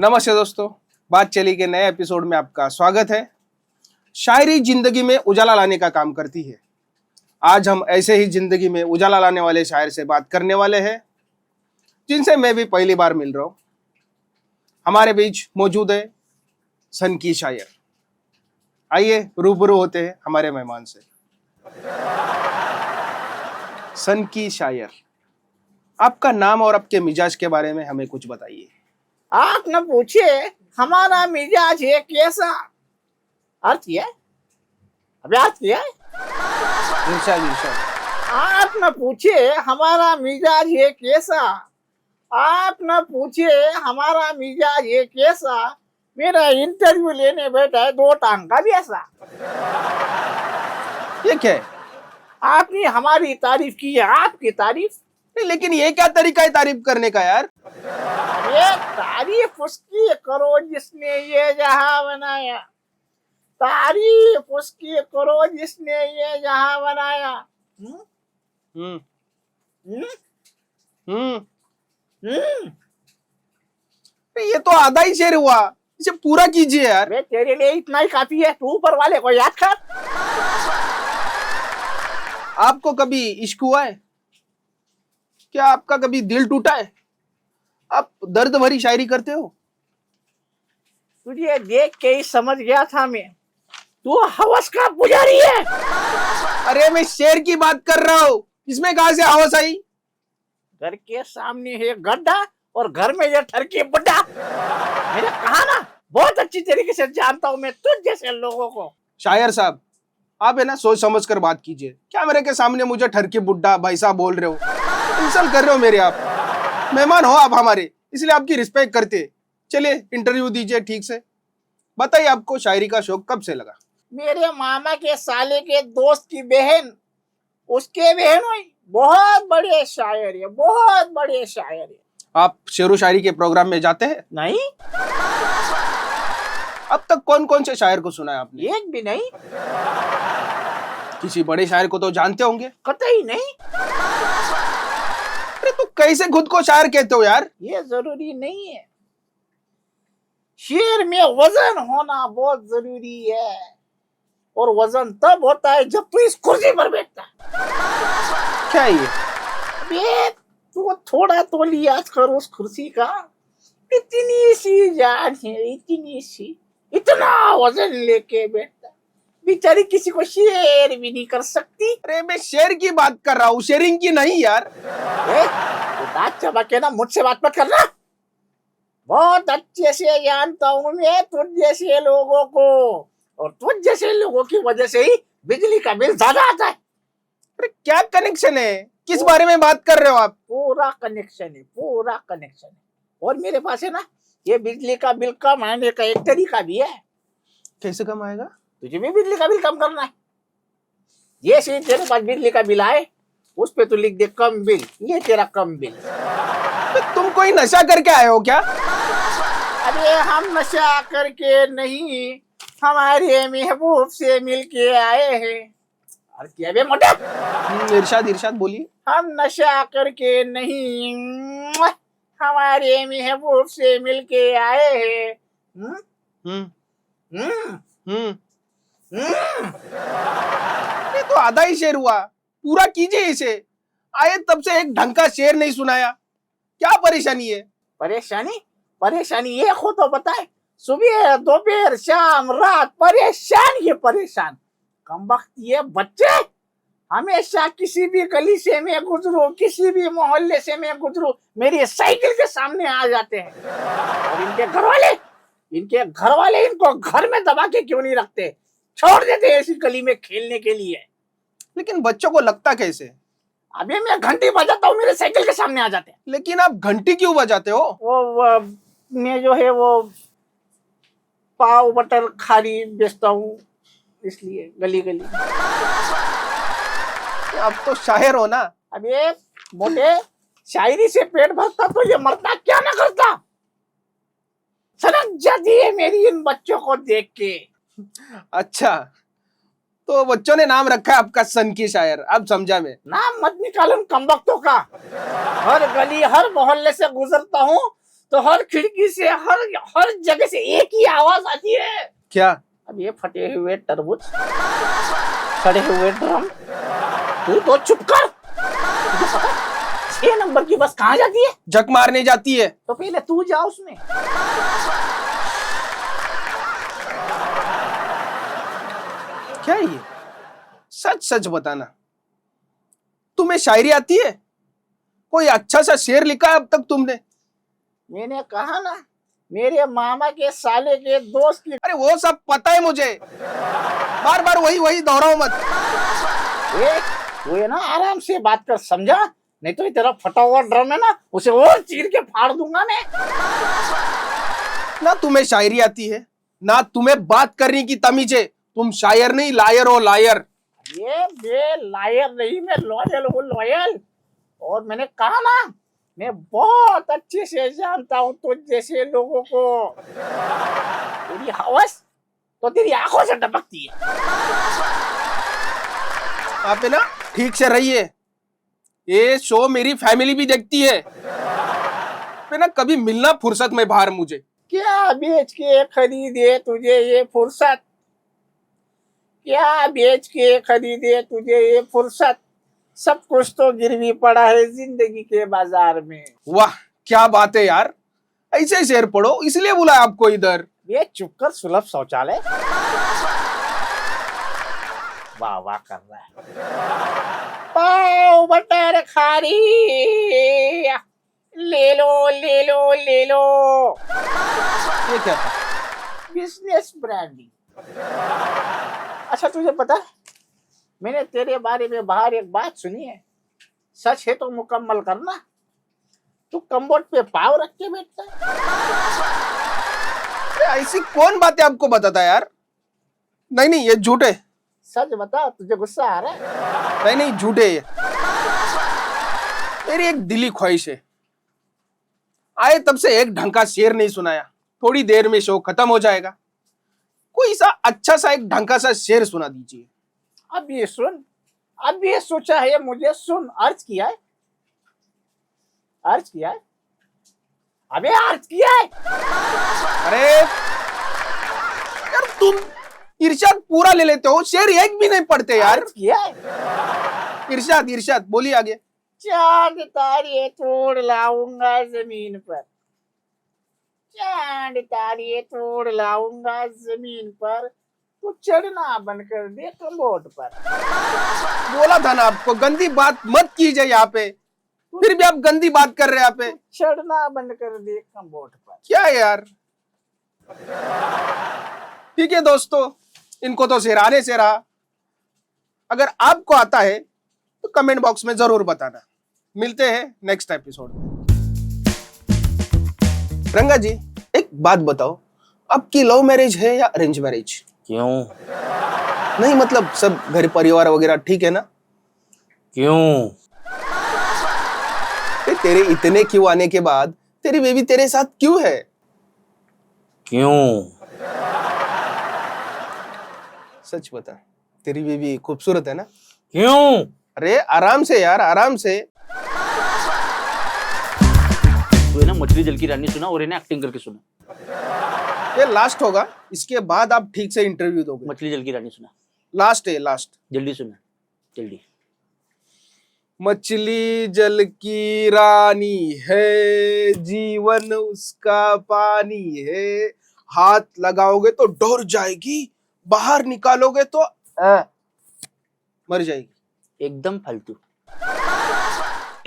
नमस्ते दोस्तों, बात चली के नए एपिसोड में आपका स्वागत है। शायरी जिंदगी में उजाला लाने का काम करती है। आज हम ऐसे ही जिंदगी में उजाला लाने वाले शायर से बात करने वाले हैं, जिनसे मैं भी पहली बार मिल रहा हूं। हमारे बीच मौजूद है सन की शायर। आइए रूबरू होते हैं हमारे मेहमान से। सन की शायर, आपका नाम और आपके मिजाज के बारे में हमें कुछ बताइए। आप न पूछे हमारा मिजाज है कैसा। अर्थ किया है? अभी अर्थ किया है? इरशाद इरशाद। आप न पूछे हमारा मिजाज है कैसा। आप न पूछे हमारा मिजाज है कैसा। मेरा इंटरव्यू लेने बैठा है दो टांग का भी ऐसा। ये क्या है? आपने हमारी तारीफ की है, आपकी तारीफ। नहीं, लेकिन ये क्या तरीका है तारीफ करने का यार? ये तारीफ उसकी करो जिसने ये जहां बनाया। तारीफ उसकी करो जिसने ये जहां बनाया। हम्म हम्म? हम्म हम्म? ये तो आधा ही शेर हुआ, इसे पूरा कीजिए यार। बे तेरे लिए इतना ही काफी है, तू ऊपर वाले को याद कर। आपको कभी इश्क हुआ है? क्या आपका कभी दिल टूटा है? आप दर्द भरी शायरी करते हो? तुझे देख के ही समझ गया था मैं, तू हवस का पुजारी है। अरे मैं शेर की बात कर रहा हूँ, इसमें कहां से हवस आई? घर के सामने है गड्ढा और घर में ये ठरकी बुड्ढा। मैंने कहा ना, बहुत अच्छी तरीके से जानता हूँ मैं तुझ जैसे लोगों को। शायर साहब, आप है ना सोच समझ कर बात कीजिए। क्या मेरे के सामने मुझे ठरकी बुड्ढा भाई साहब बोल रहे हो? इंसल्ट कर रहे हो मेरे। आप मेहमान हो आप हमारे, इसलिए आपकी रिस्पेक्ट करते। चलिए इंटरव्यू दीजिए ठीक से। बताइए आपको शायरी का शौक कब से लगा? मेरे मामा के साले के दोस्त की बहन, उसके बहन हुई, बहुत बड़े शायर है, बहुत बड़े शायर है। आप शेरो शायरी के प्रोग्राम में जाते हैं? नहीं, अब तक कौन कौन से शायर को सुना है आपने? एक भी नहीं। किसी बड़े शायर को तो जानते होंगे? कतई नहीं। अरे तो कैसे खुद को शायर कहते हो यार? ये जरूरी नहीं है, शेर में वजन होना बहुत जरूरी है। और वजन तब होता है जब तू इस कुर्सी पर बैठता है। क्या है ये? अबे तू थोड़ा तो लिहाज कर उस कुर्सी का। इतनी सी जान है, इतनी सी, इतना वजन लेके बैठता है। बेचारी किसी को शेर भी नहीं कर सकती। अरे मैं शेर की बात कर रहा हूँ, शेयरिंग की नहीं यार। तू दांत चबा के ना मुझसे बात मत करना। बहुत अच्छे से जानता हूँ मैं तुझ जैसे लोगों को, और तुझ जैसे लोगों की वजह से ही बिजली का बिल ज्यादा आता है। अरे क्या कनेक्शन है? किस बारे में बात कर रहे हो आप? पूरा कनेक्शन है, पूरा कनेक्शन है। और मेरे पास है ना, ये बिजली का बिल कम आने का एक तरीका भी है। कैसे कम आएगा? तुझे भी बिजली का बिल कम करना है। ये सीट तेरे पास बिजली का बिल आए, उस पे तू लिख दे कम बिल, ये तेरा कम बिल। तुम कोई नशा करके आए हो क्या? अरे हम नशा करके नहीं, हमारे महबूब से मिलके आए हैं। और क्या बे मोटा? इरशाद इरशाद बोलिए। हम नशा करके नहीं, हमारे महबूब से मिलके आए हैं। हम्म हम्म? हम्म हम्म? ये तो आधा ही शेर हुआ, पूरा कीजिए इसे। आए तब से एक ढंग का शेर नहीं सुनाया, क्या परेशानी है? परेशानी? परेशानी ये हो तो बताए। सुबह दोपहर शाम रात परेशान, ये परेशान कमबख्त ये बच्चे। हमेशा किसी भी गली से मैं गुजरूं, किसी भी मोहल्ले से मैं गुजरूं, मेरी साइकिल के सामने आ जाते हैं। और इनके घर वाले इनको घर में दबा के क्यों नहीं रखते, छोड़ देते ऐसी गली में खेलने के लिए। लेकिन बच्चों को लगता कैसे? अभी मैं घंटी बजाता हूँ, मेरे साइकिल के सामने आ जाते हैं। लेकिन आप घंटी क्यों बजाते हो? वो मैं जो है वो पाव बटर खारी बेचता हूँ, इसलिए गली गली। आप तो शायर हो ना। अबे मोटे, शायरी से पेट भरता तो ये मरता क्या ना करता। सनक जाती है मेरी इन बच्चों को देख के। अच्छा, तो बच्चों ने नाम रखा है आपका सन की शायर, अब समझा मैं। नाम मत निकालो कमबख्तों का। हर गली हर मोहल्ले से गुजरता हूँ तो हर खिड़की से हर हर जगह से एक ही आवाज आती है। क्या? अब ये फटे हुए तरबूज, सड़े हुए ड्रम, तू तो चुप कर। तुझे पता है 6 नंबर की बस कहाँ जाती है? जक मारने जाती है। तो पहले तू जा उसमें। क्या ये? सच सच बताना, तुम्हें शायरी आती है? कोई अच्छा सा शेर लिखा है अब तक तुमने? मैंने कहा ना, मेरे मामा के साले के दोस्त की। अरे वो सब पता है मुझे, बार बार वही वही दोहराओ मत। वो है ना, आराम से बात कर, समझा? नहीं तो ये तेरा फटा हुआ ड्रम है ना, उसे और चीर के फाड़ दूंगा मैं। ना तुम्हें शायरी आती है, ना तुम्हें बात करने की तमीज है। तुम शायर नहीं, लायर हो, लायर। ये मैं लायर नहीं, मैं लॉयल हूँ, लॉयल। और मैंने कहा ना, मैं बहुत अच्छे से जानता हूँ तो जैसे लोगों को। तेरी हवस तो तेरी आंखों से टपकती है। आप है ना, ठीक से रहिए। ये शो मेरी फैमिली भी देखती है। है ना, कभी मिलना फुर्सत में बाहर मुझे। क्या बेच के खरीदे तुझे ये फुर्सत? क्या बेच के खरीदे तुझे ये फुर्सत? सब कुछ तो गिरवी पड़ा है जिंदगी के बाजार में। वाह क्या बात है यार, ऐसे शेर पढ़ो, इसलिए बुलाया आपको इधर। ये चुप कर, सुलभ शौचालय। वाह वाह कर रहा है। पाव बटर खारी, ले लो ले लो ले लो। ये क्या था? Business branding. अच्छा तुझे पता है, मैंने तेरे बारे में बाहर एक बात सुनी है, सच है तो मुकम्मल करना। तू कम्बोर्ड पे पाव रख के बैठता है। अरे ऐसी कौन बातें आपको बताता है यार? नहीं नहीं, ये झूठे। सच बता, तुझे गुस्सा आ रहा है? नहीं नहीं, झूठे ये। मेरी एक दिली ख्वाहिश है, आए तब से एक ढंग का शेर नहीं सुनाया। थोड़ी देर में शो खत्म हो जाएगा, कोई सा अच्छा सा एक ढंग का सा शेर सुना दीजिए। अब ये सुन, अब ये सोचा है मुझे, सुन। अर्ज किया है, अर्ज किया है, अबे अर्ज किया है। अरे यार, तुम इरशाद पूरा ले लेते हो, शेर एक भी नहीं पढ़ते यार। अर्ज किया है। इरशाद इरशाद बोलिए आगे। चांद तारे तोड़ लाऊंगा जमीन पर, चांद तारे तोड़ लाऊंगा जमीन पर, तू चढ़ना बनकर दे कमोड पर। बोला था ना आपको, गंदी बात मत कीजिए यहाँ पे, फिर भी आप गंदी बात कर रहे हैं यहाँ पे। चढ़ना बनकर दे कमोड पर। क्या है यार? ठीक है दोस्तों, इनको तो शेर आने से रहा। अगर आपको आता है तो कमेंट बॉक्स में जरूर बताना। मिलते हैं नेक्स्ट एपिसोड में। रंगा जी, एक बात बताओ, आपकी लव मैरिज है या अरेंज मैरिज? क्यों? नहीं मतलब सब घर परिवार वगैरह ठीक है ना? क्यों? तेरे इतने क्यों आने के बाद तेरी बेबी तेरे साथ क्यों है? क्यों? सच बता, तेरी बेबी खूबसूरत है ना? क्यों? अरे आराम से यार, आराम से। तू है ना मछली जल की रानी सुना और है ना एक्टिंग करके सुना। ये लास्ट होगा, इसके बाद आप ठीक से इंटरव्यू दोगे। मछली जल की रानी सुना, लास्ट है, लास्ट। जल्दी सुना, जल्दी। मछली जल की रानी है, जीवन उसका पानी है, हाथ लगाओगे तो डर जाएगी, बाहर निकालोगे तो मर जाएगी। एकदम फालतू।